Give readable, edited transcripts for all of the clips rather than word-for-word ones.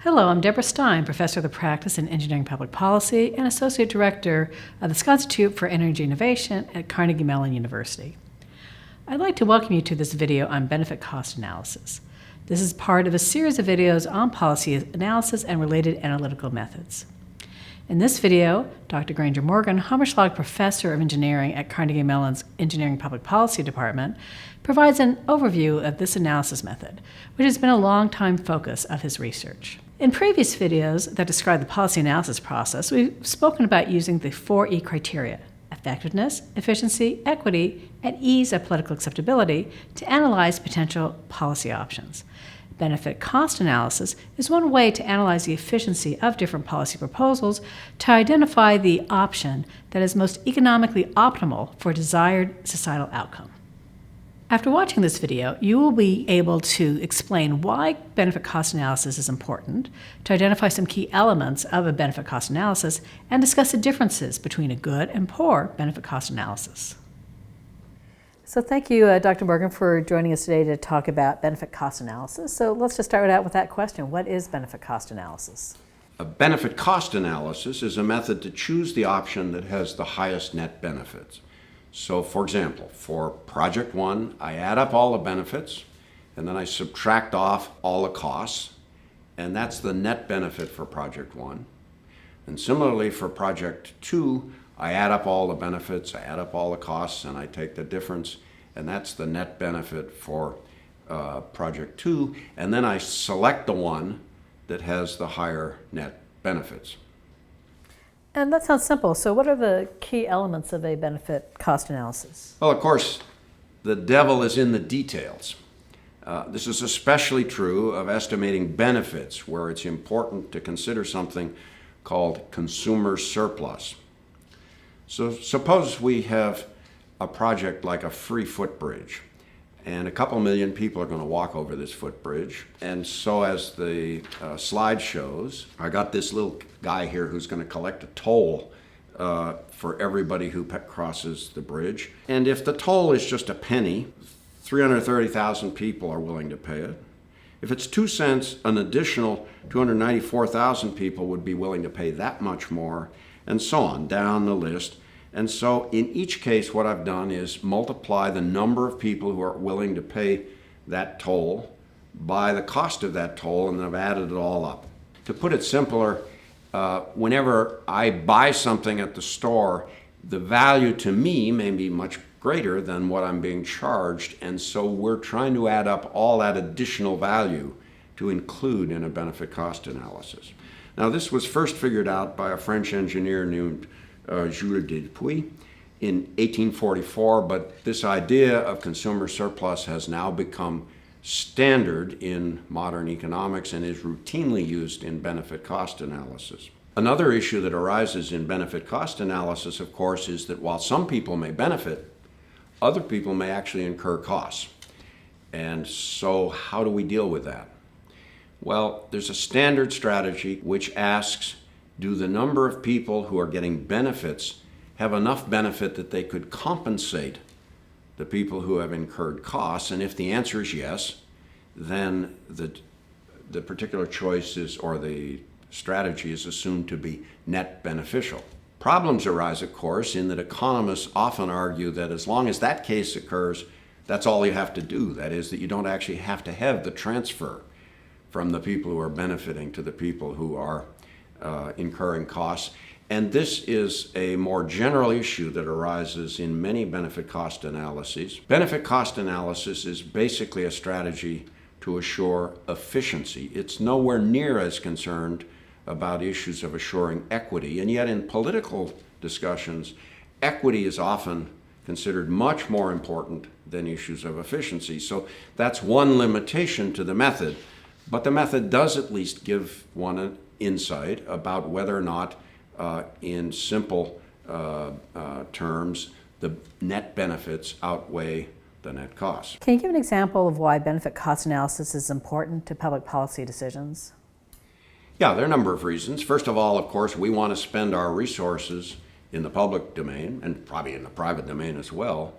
Hello, I'm Deborah Stein, Professor of the Practice in Engineering Public Policy and Associate Director of the Institute for Energy Innovation at Carnegie Mellon University. I'd like to welcome you to this video on benefit cost analysis. This is part of a series of videos on policy analysis and related analytical methods. In this video, Dr. Granger Hammerschlag Professor of Engineering at Carnegie Mellon's Engineering Public Policy Department, provides an overview of this analysis method, which has been a long-time focus of his research. In previous videos that describe the policy analysis process, we've spoken about using the 4E criteria: effectiveness, efficiency, equity, and ease of political acceptability to analyze potential policy options. Benefit cost analysis is one way to analyze the efficiency of different policy proposals to identify the option that is most economically optimal for a desired societal outcome. After watching this video, you will be able to explain why benefit cost analysis is important, to identify some key elements of a benefit cost analysis, and discuss the differences between a good and poor benefit cost analysis. So thank you, Dr. Morgan, for joining us today to talk about benefit cost analysis. So let's just start out with that question. What is benefit cost analysis? A benefit cost analysis is a method to choose the option that has the highest net benefits. So for example, for project one, I add up all the benefits and then I subtract off all the costs, and that's the net benefit for project one. And similarly for project two, I add up all the benefits, I add up all the costs, and I take the difference, and that's the net benefit for project two, and then I select the one that has the higher net benefits. And that sounds simple. So what are the key elements of a benefit cost analysis? Well, of course, the devil is in the details. This is especially true of estimating benefits, where it's important to consider something called consumer surplus. So suppose we have a project like a free footbridge, and a couple million people are going to walk over this footbridge. And so as the slide shows, I got this little guy here who's going to collect a toll for everybody who crosses the bridge. And if the toll is just a penny, 330,000 people are willing to pay it. If it's 2 cents, an additional 294,000 people would be willing to pay that much more, and so on down the list. And so in each case, what I've done is multiply the number of people who are willing to pay that toll by the cost of that toll, and then I've added it all up. To put it simpler, whenever I buy something at the store, the value to me may be much greater than what I'm being charged, and so we're trying to add up all that additional value to include in a benefit cost analysis. Now, this was first figured out by a French engineer named Jules Dupuy in 1844, but this idea of consumer surplus has now become standard in modern economics and is routinely used in benefit cost analysis. Another issue that arises in benefit cost analysis, of course, is that while some people may benefit, other people may actually incur costs. And so how do we deal with that? Well, there's a standard strategy which asks, do the number of people who are getting benefits have enough benefit that they could compensate the people who have incurred costs? And if the answer is yes, then the particular choice is, or the strategy is assumed to be net beneficial. Problems arise, of course, in that economists often argue that as long as that case occurs, that's all you have to do. That is, that you don't actually have to have the transfer from the people who are benefiting to the people who are incurring costs. And this is a more general issue that arises in many benefit cost analyses. Benefit cost analysis is basically a strategy to assure efficiency. It's nowhere near as concerned about issues of assuring equity, and yet in political discussions, equity is often considered much more important than issues of efficiency. So that's one limitation to the method, but the method does at least give one an insight about whether or not, in simple terms, the net benefits outweigh the net costs. Can you give an example of why benefit cost analysis is important to public policy decisions? Yeah, there are a number of reasons. First of all, of course, we want to spend our resources in the public domain, and probably in the private domain as well,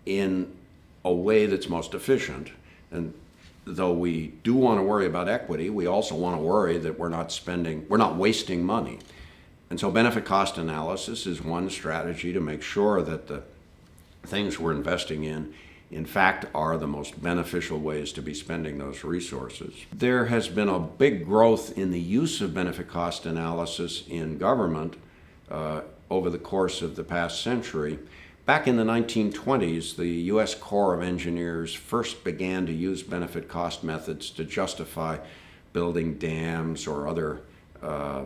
in a way that's most efficient. And though we do want to worry about equity, we also want to worry that we're not wasting money. And so benefit cost analysis is one strategy to make sure that the things we're investing in fact, are the most beneficial ways to be spending those resources. There has been a big growth in the use of benefit cost analysis in government over the course of the past century. Back in the 1920s, the U.S. Corps of Engineers first began to use benefit cost methods to justify building dams or other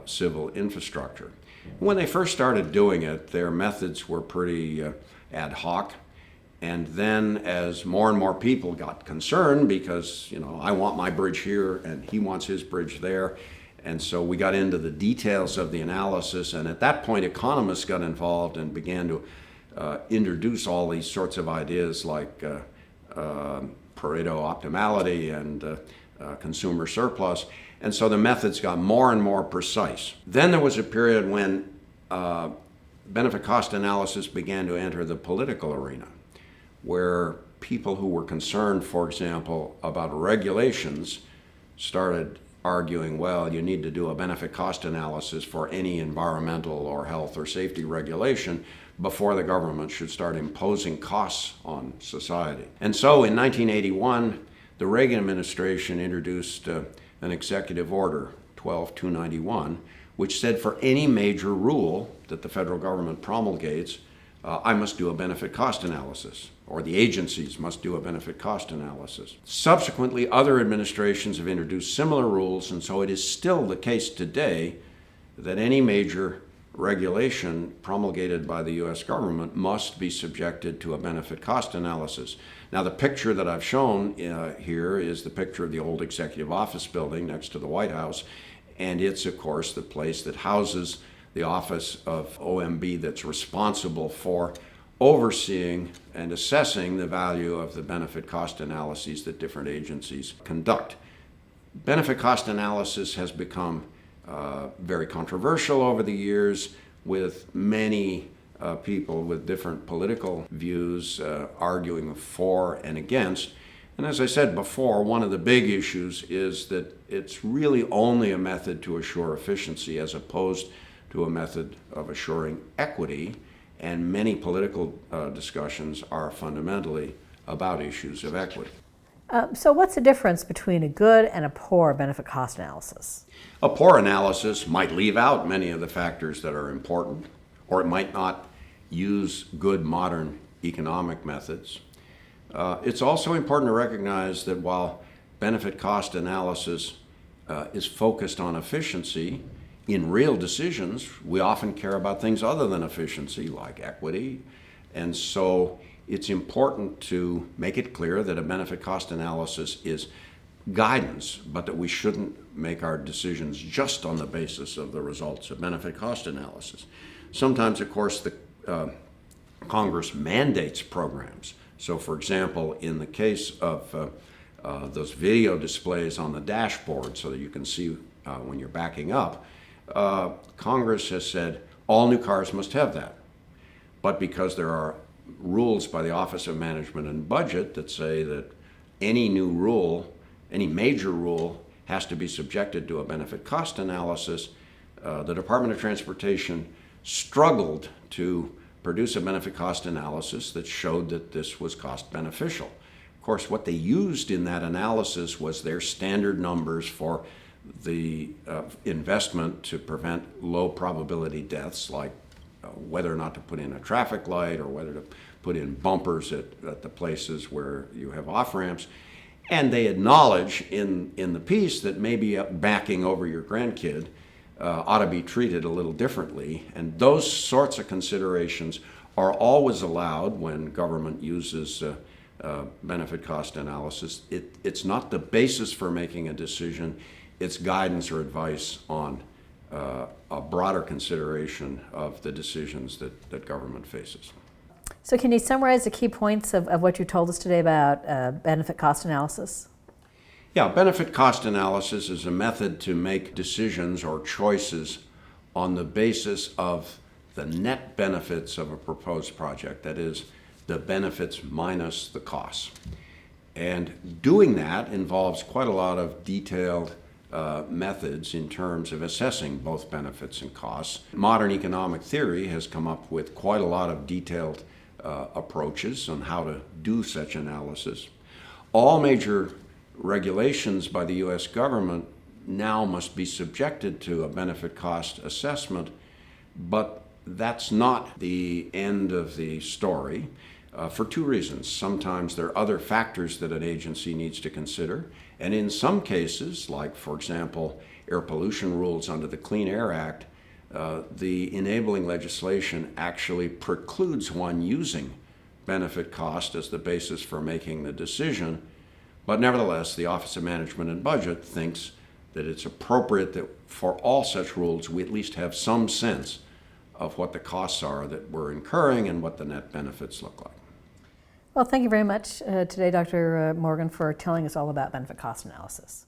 civil infrastructure. When they first started doing it, their methods were pretty ad hoc. And then as more and more people got concerned because, I want my bridge here and he wants his bridge there. And so we got into the details of the analysis. And at that point, economists got involved and began to introduce all these sorts of ideas like Pareto optimality and consumer surplus. And so the methods got more and more precise. Then there was a period when benefit cost analysis began to enter the political arena, where people who were concerned, for example, about regulations started arguing, well, you need to do a benefit cost analysis for any environmental or health or safety regulation before the government should start imposing costs on society. And so in 1981, the Reagan administration introduced an executive order, 12291, which said for any major rule that the federal government promulgates, I must do a benefit cost analysis, or the agencies must do a benefit cost analysis. Subsequently, other administrations have introduced similar rules, and so it is still the case today that any major regulation promulgated by the U.S. government must be subjected to a benefit cost analysis. Now, the picture that I've shown here is the picture of the old Executive Office building next to the White House, and it's, of course, the place that houses the office of OMB that's responsible for overseeing and assessing the value of the benefit cost analyses that different agencies conduct. Benefit cost analysis has become very controversial over the years, with many people with different political views arguing for and against. And as I said before, one of the big issues is that it's really only a method to assure efficiency as opposed to a method of assuring equity, and many political discussions are fundamentally about issues of equity. So what's the difference between a good and a poor benefit cost analysis? A poor analysis might leave out many of the factors that are important, or it might not use good modern economic methods. It's also important to recognize that while benefit cost analysis is focused on efficiency, in real decisions, we often care about things other than efficiency, like equity. And so it's important to make it clear that a benefit cost analysis is guidance, but that we shouldn't make our decisions just on the basis of the results of benefit cost analysis. Sometimes, of course, the Congress mandates programs. So, for example, in the case of those video displays on the dashboard so that you can see when you're backing up, Congress has said all new cars must have that. But because there are rules by the Office of Management and Budget that say that any new rule, any major rule, has to be subjected to a benefit cost analysis, the Department of Transportation struggled to produce a benefit cost analysis that showed that this was cost beneficial. Of course, what they used in that analysis was their standard numbers for the investment to prevent low probability deaths, like whether or not to put in a traffic light or whether to put in bumpers at the places where you have off-ramps. And they acknowledge in the piece that maybe backing over your grandkid ought to be treated a little differently. And those sorts of considerations are always allowed when government uses benefit cost analysis. It's not the basis for making a decision. It's guidance or advice on a broader consideration of the decisions that government faces. So can you summarize the key points of what you told us today about benefit cost analysis? Yeah, benefit cost analysis is a method to make decisions or choices on the basis of the net benefits of a proposed project, that is, the benefits minus the costs. And doing that involves quite a lot of detailed methods in terms of assessing both benefits and costs. Modern economic theory has come up with quite a lot of detailed approaches on how to do such analysis. All major regulations by the U.S. government now must be subjected to a benefit cost assessment, but that's not the end of the story for two reasons. Sometimes there are other factors that an agency needs to consider, and in some cases, like for example, air pollution rules under the Clean Air Act, the enabling legislation actually precludes one using benefit cost as the basis for making the decision. But nevertheless, the Office of Management and Budget thinks that it's appropriate that for all such rules, we at least have some sense of what the costs are that we're incurring and what the net benefits look like. Well, thank you very much today, Dr. Morgan, for telling us all about benefit cost analysis.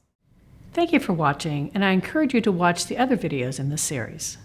Thank you for watching, and I encourage you to watch the other videos in this series.